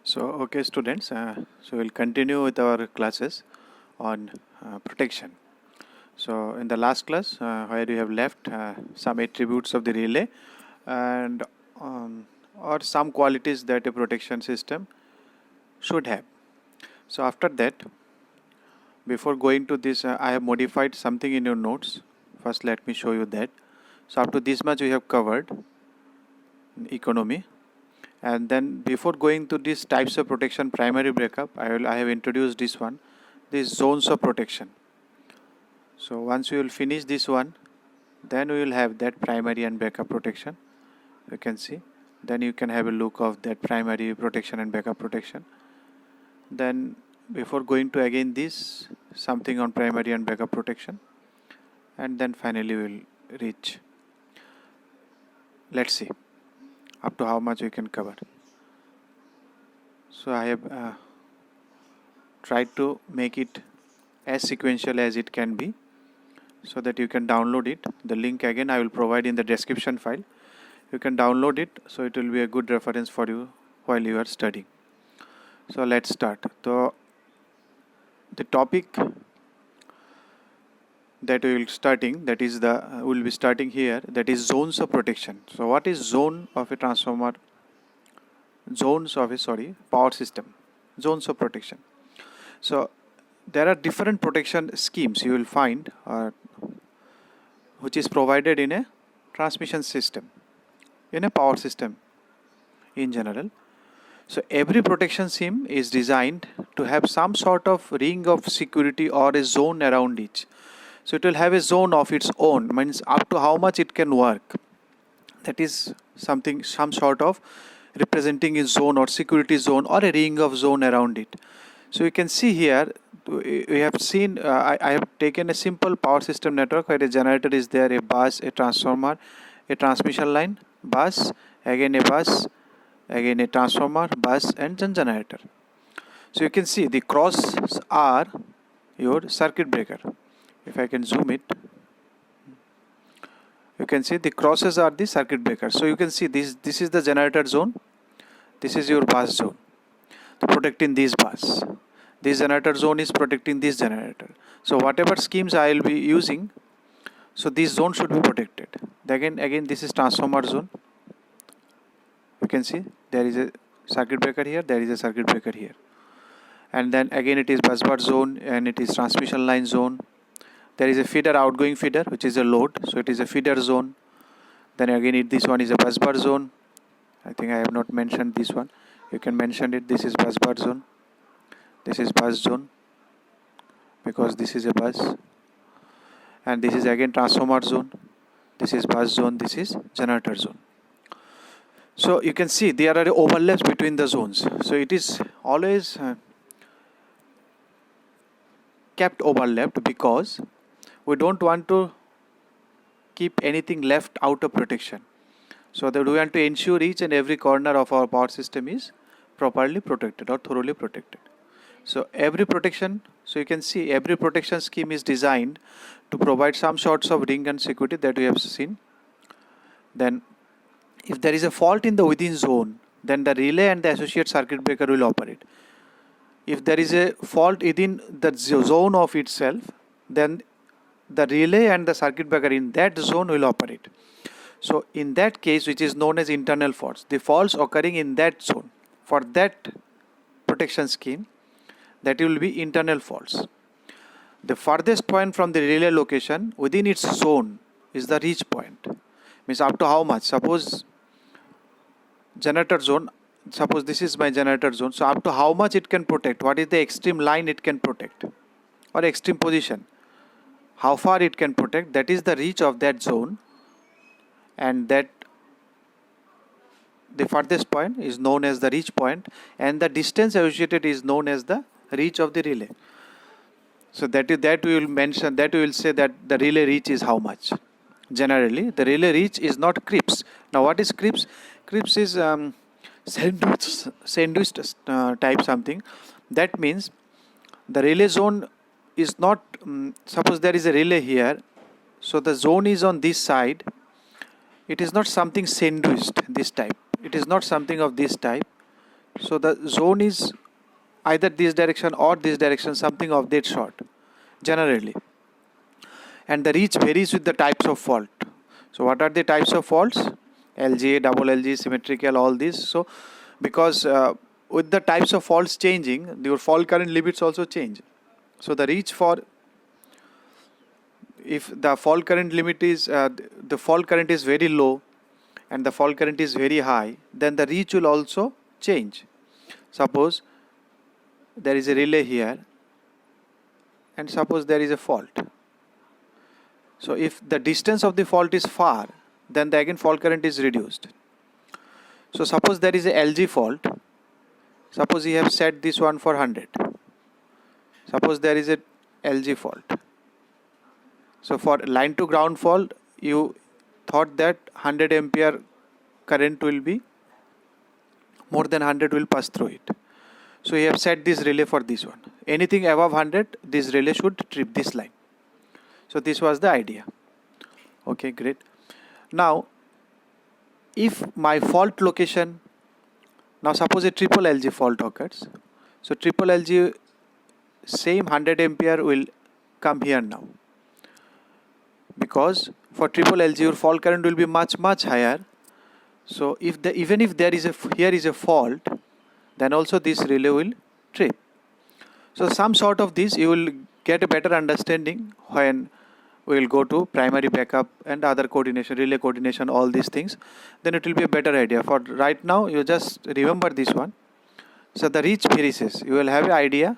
So, okay, students, so we'll continue with our classes on protection. So, in the last class, where we have left some attributes of the relay and or some qualities that a protection system should have. So, after that, before going to this, I have modified something in your notes. First, let me show you that. So, up to this much, we have covered economy. And then before going to these types of protection, primary breakup, I have introduced this one, these zones of protection. So once we will finish this one, then we will have that primary and backup protection. You can see. Then you can have a look of that primary protection and backup protection. Then before going to again this, something on primary and backup protection. And then finally we will reach. Let's see up to how much we can cover. So I have tried to make it as sequential as it can be so that you can download it. The link again I will provide in the description file. You can download it, so it will be a good reference for you while you are studying. So let's start. So the topic that we will starting, that is the will be starting here, that is zones of protection. So what is zone of a transformer? Zones of a power system. Zones of protection. So there are different protection schemes you will find which is provided in a transmission system, in a power system in general. So every protection scheme is designed to have some sort of ring of security or a zone around each. So it will have a zone of its own, means up to how much it can work. That is something, some sort of representing a zone or security zone or a ring of zone around it. So you can see here, we have seen, I have taken a simple power system network where a generator is there, a bus, a transformer, a transmission line, bus, again a bus, again a transformer, bus and then generator. So you can see the crosses are your circuit breaker. If I can zoom it, you can see the crosses are the circuit breaker. So you can see this is the generator zone, this is your bus zone, protecting this bus. This generator zone is protecting this generator. So whatever schemes I will be using, so this zone should be protected. Again this is transformer zone. You can see there is a circuit breaker here, there is a circuit breaker here. And then again it is bus bar zone and it is transmission line zone. There is a feeder, outgoing feeder, which is a load, so it is a feeder zone. Then again this one is a bus bar zone. I think I have not mentioned this one. You can mention it. This is bus bar zone. This is bus zone because this is a bus. And this is again transformer zone. This is bus zone. This is generator zone. So you can see there are overlaps between the zones. So it is always kept overlapped because we don't want to keep anything left out of protection. So that we want to ensure each and every corner of our power system is properly protected or thoroughly protected. So every protection, so you can see every protection scheme is designed to provide some sorts of ring and security that we have seen. Then if there is a fault in the within zone, then the relay and the associated circuit breaker will operate. If there is a fault within the zone of itself, then the relay and the circuit breaker in that zone will operate. So in that case, which is known as internal faults, the faults occurring in that zone, for that protection scheme, that will be internal faults. The farthest point from the relay location within its zone is the reach point. Means up to how much? Suppose generator zone, suppose this is my generator zone, so up to how much it can protect, what is the extreme line it can protect or extreme position, how far it can protect, that is the reach of that zone, and that the farthest point is known as the reach point and the distance associated is known as the reach of the relay. So that we will mention, that we will say that the relay reach is how much. Generally the relay reach is not creeps. Now what is creeps? Creeps is sandwich type something. That means the relay zone is not, suppose there is a relay here, so the zone is on this side. It is not something sandwiched this type. It is not something of this type. So the zone is either this direction or this direction, something of that sort generally. And the reach varies with the types of fault. So what are the types of faults? LGA, double LG, symmetrical, all these. So because with the types of faults changing, your fault current limits also change. So the reach for, if the fault current limit is the fault current is very low and the fault current is very high, then the reach will also change. Suppose there is a relay here and suppose there is a fault. So if the distance of the fault is far, then the again fault current is reduced. So suppose there is a LG fault. Suppose you have set this one for 100. Suppose there is a LG fault. So for line to ground fault, you thought that 100 ampere current will be more than 100 will pass through it. So you have set this relay for this one. Anything above 100, this relay should trip this line. So this was the idea. Okay, great. Now, if my fault location, now suppose a triple LG fault occurs. So triple LG, same 100 ampere will come here now. Because for triple LG, your fault current will be much higher. So if the even if there is here is a fault, then also this relay will trip. So some sort of this you will get a better understanding when we will go to primary backup and other coordination, relay coordination, all these things. Then it will be a better idea. For right now, you just remember this one. So the reach varies. You will have an idea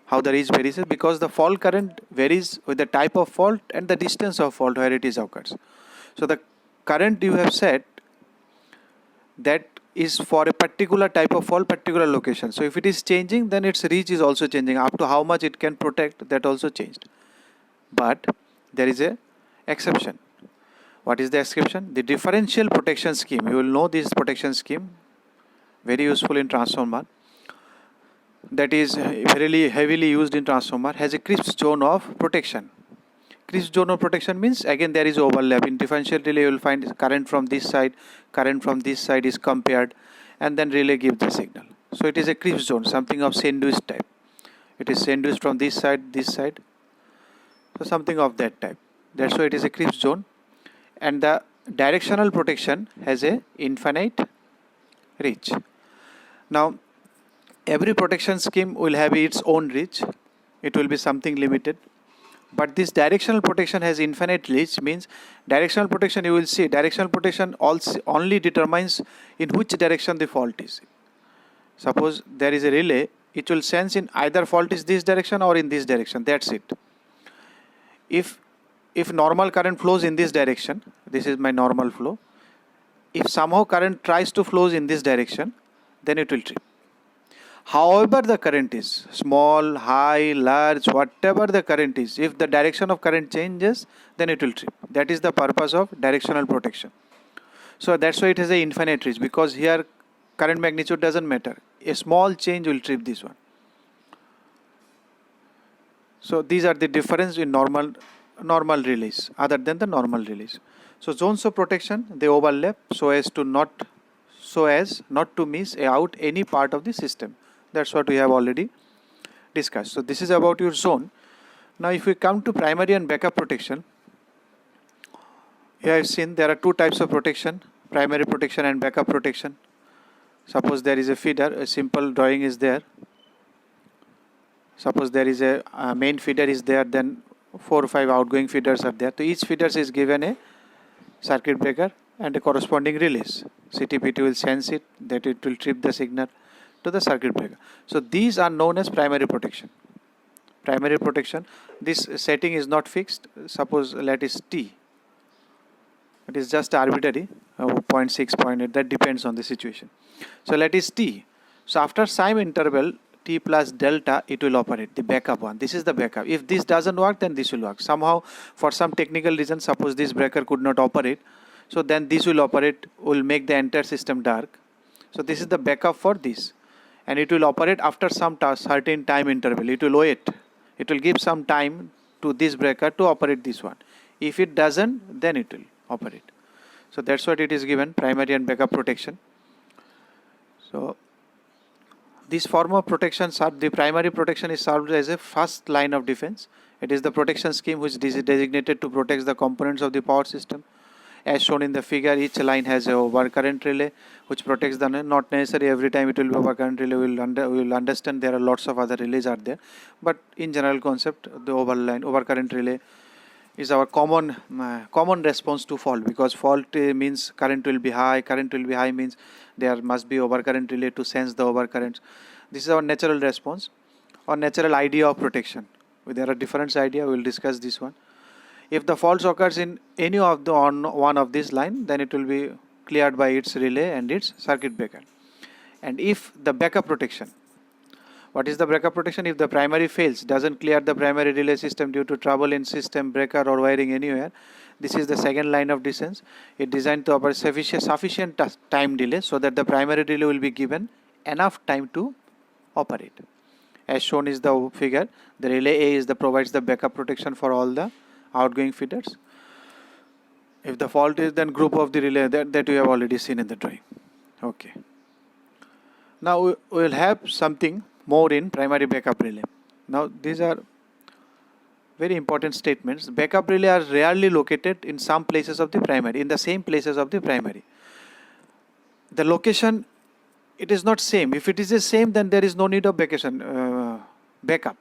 how the reach varies because the fault current varies with the type of fault and the distance of fault where it is occurs. So the current you have set, that is for a particular type of fault, particular location. So if it is changing, then its reach is also changing. Up to how much it can protect, that also changed. But there is a exception. What is the exception? The differential protection scheme. You will know this protection scheme, very useful in transformer. That is very heavily used in transformer, has a crisp zone of protection. Crisp zone of protection means again there is overlap. In differential relay you will find current from this side is compared, and then relay gives the signal. So it is a crisp zone, something of sandwich type. It is sandwiched from this side. So something of that type. That's why it is a crisp zone. And the directional protection has a infinite reach. Now every protection scheme will have its own reach. It will be something limited. But this directional protection has infinite reach, means directional protection, you will see directional protection also only determines in which direction the fault is. Suppose there is a relay, it will sense in either fault is this direction or in this direction. That's it. If normal current flows in this direction, this is my normal flow. If somehow current tries to flow in this direction, then it will trip. However the current is, small, high, large, whatever the current is, if the direction of current changes, then it will trip. That is the purpose of directional protection. So that's why it has an infinite reach, because here current magnitude doesn't matter. A small change will trip this one. So these are the difference in normal relays other than the normal relays. So zones of protection, they overlap so as not to miss out any part of the system. That's what we have already discussed. So this is about your zone. Now if we come to primary and backup protection, here I have seen there are two types of protection, primary protection and backup protection. Suppose there is a feeder, a simple drawing is there. Suppose there is a main feeder is there, then 4 or 5 outgoing feeders are there. So each feeder is given a circuit breaker and a corresponding release. CTPT will sense it, that it will trip the signal to the circuit breaker. So these are known as primary protection. Primary protection, this setting is not fixed. Suppose let is T. It is just arbitrary, 0.6, 0.8, that depends on the situation. So let is T. So after some interval, T plus delta, it will operate, the backup one. This is the backup. If this doesn't work, then this will work. Somehow, for some technical reason, suppose this breaker could not operate, so then this will operate, will make the entire system dark. So this is the backup for this. And it will operate after some certain time interval. It will wait. It will give some time to this breaker to operate this one. If it doesn't, then it will operate. So that's what it is given, primary and backup protection. So this form of protection, the primary protection is served as a first line of defense. It is the protection scheme which is designated to protect the components of the power system. As shown in the figure, each line has a overcurrent relay which protects the, not necessarily every time it will be overcurrent relay. We will understand there are lots of other relays are there, but in general concept, the overcurrent relay is our common response to fault, because fault means current will be high. Current will be high means there must be overcurrent relay to sense the overcurrents. This is our natural response or natural idea of protection. There are different ideas. We will discuss this one. If the fault occurs in any of the one of this line, then it will be cleared by its relay and its circuit breaker. And if the backup protection, what is the backup protection? If the primary fails, doesn't clear the primary relay system due to trouble in system, breaker or wiring anywhere, this is the second line of defense. It designed to offer sufficient time delay so that the primary relay will be given enough time to operate. As shown is the figure, the relay A is provides the backup protection for all the outgoing feeders. If the fault is, then group of the relay that we have already seen in the drawing. Okay. Now we will have something more in primary backup relay. Now these are very important statements. Backup relay are rarely located in some places of the primary, in the same places of the primary. The location, it is not same. If it is the same, then there is no need of backup.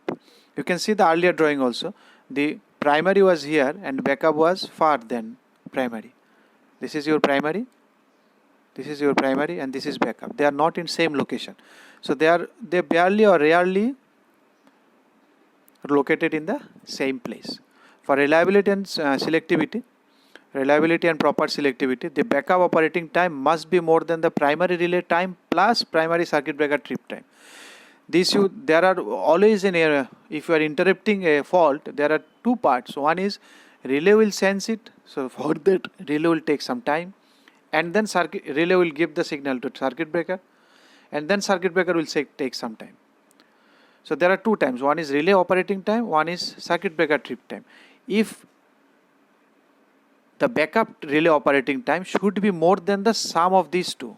You can see the earlier drawing also. The primary was here and backup was far than primary. This is your primary, this is your primary, and this is backup. They are not in same location. So they barely or rarely located in the same place. For reliability and selectivity, reliability and proper selectivity, the backup operating time must be more than the primary relay time plus primary circuit breaker trip time. There are always an error. If you are interrupting a fault, there are two parts. One is relay will sense it, so for that relay will take some time, and then relay will give the signal to circuit breaker, and then circuit breaker will take some time. So there are two times. One is relay operating time, one is circuit breaker trip time. If the backup relay operating time should be more than the sum of these two,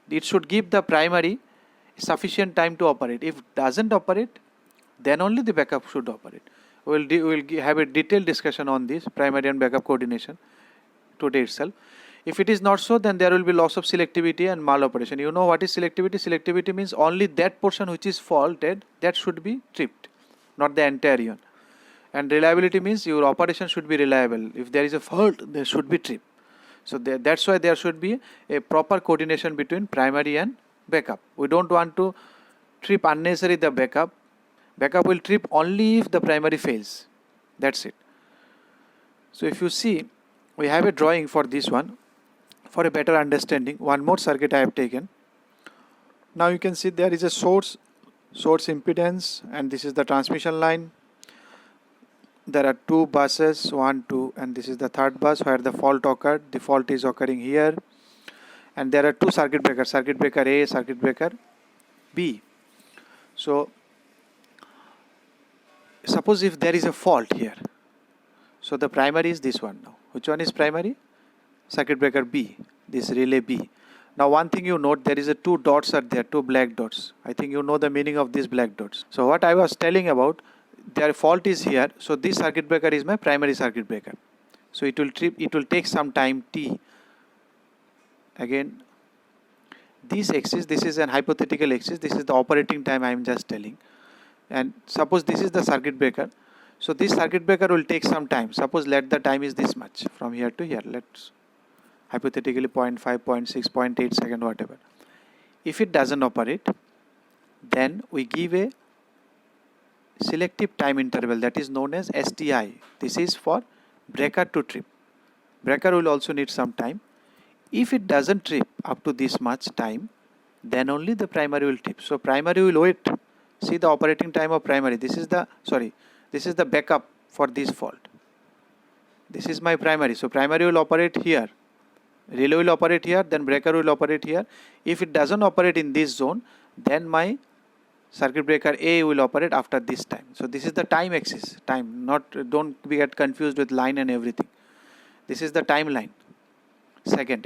it should give the primary sufficient time to operate. If it doesn't operate, then only the backup should operate. We will have a detailed discussion on this primary and backup coordination today itself. If it is not so, then there will be loss of selectivity and maloperation. You know what is selectivity? Selectivity means only that portion which is faulted, that should be tripped, not the entire one. And reliability means your operation should be reliable. If there is a fault, there should be trip. So that's why there should be a proper coordination between primary and backup. We don't want to trip unnecessarily the backup. Backup will trip only if the primary fails. That's it. So if you see, we have a drawing for this one. For a better understanding, one more circuit I have taken. Now you can see there is a source impedance, and this is the transmission line. There are two buses, 1, 2, and this is the third bus where the fault occurred. The fault is occurring here. And there are two circuit breakers, circuit breaker A, circuit breaker B. So suppose if there is a fault here, so the primary is this one now. Which one is primary? Circuit breaker B, this relay B. Now one thing you note, there is a two dots are there, two black dots. I think you know the meaning of these black dots. So what I was telling about, their fault is here. So this circuit breaker is my primary circuit breaker. So it will take some time T. Again, this axis, this is an hypothetical axis. This is the operating time I am just telling. And suppose this is the circuit breaker. So this circuit breaker will take some time. Suppose let the time is this much from here to here. Let's hypothetically 0.5, 0.6, 0.8 second, whatever. If it doesn't operate, then we give a selective time interval that is known as STI. This is for breaker to trip. Breaker will also need some time. If it doesn't trip up to this much time, then only the primary will trip. So primary will wait. See the operating time of primary. This is the backup for this fault. This is my primary. So primary will operate here. Relay will operate here, then breaker will operate here. If it doesn't operate in this zone, then my circuit breaker A will operate after this time. So this is the time axis, time, don't get confused with line and everything. This is the timeline, second.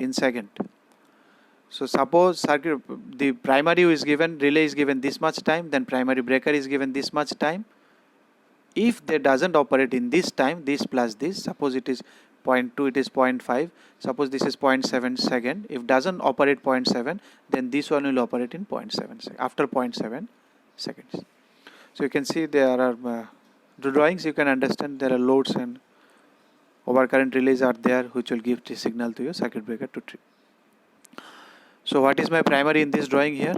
So suppose circuit, the primary is given, relay is given this much time, then primary breaker is given this much time. If they doesn't operate in this time, this plus this, suppose it is 0.2, it is 0.5, suppose this is 0.7 second. If doesn't operate 0.7, then this one will operate in 0.7 second, after 0.7 seconds. So you can see there are the drawings, you can understand there are loads and overcurrent relays are there which will give the signal to your circuit breaker to trip. So what is my primary in this drawing here?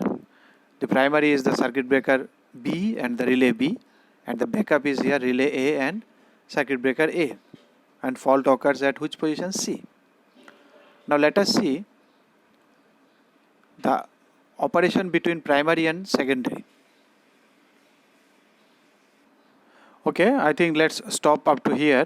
The primary is the circuit breaker B and the relay B, and the backup is here relay A and circuit breaker A, and fault occurs at which position? C. Now let us see the operation between primary and secondary. Okay, I think let's stop up to here.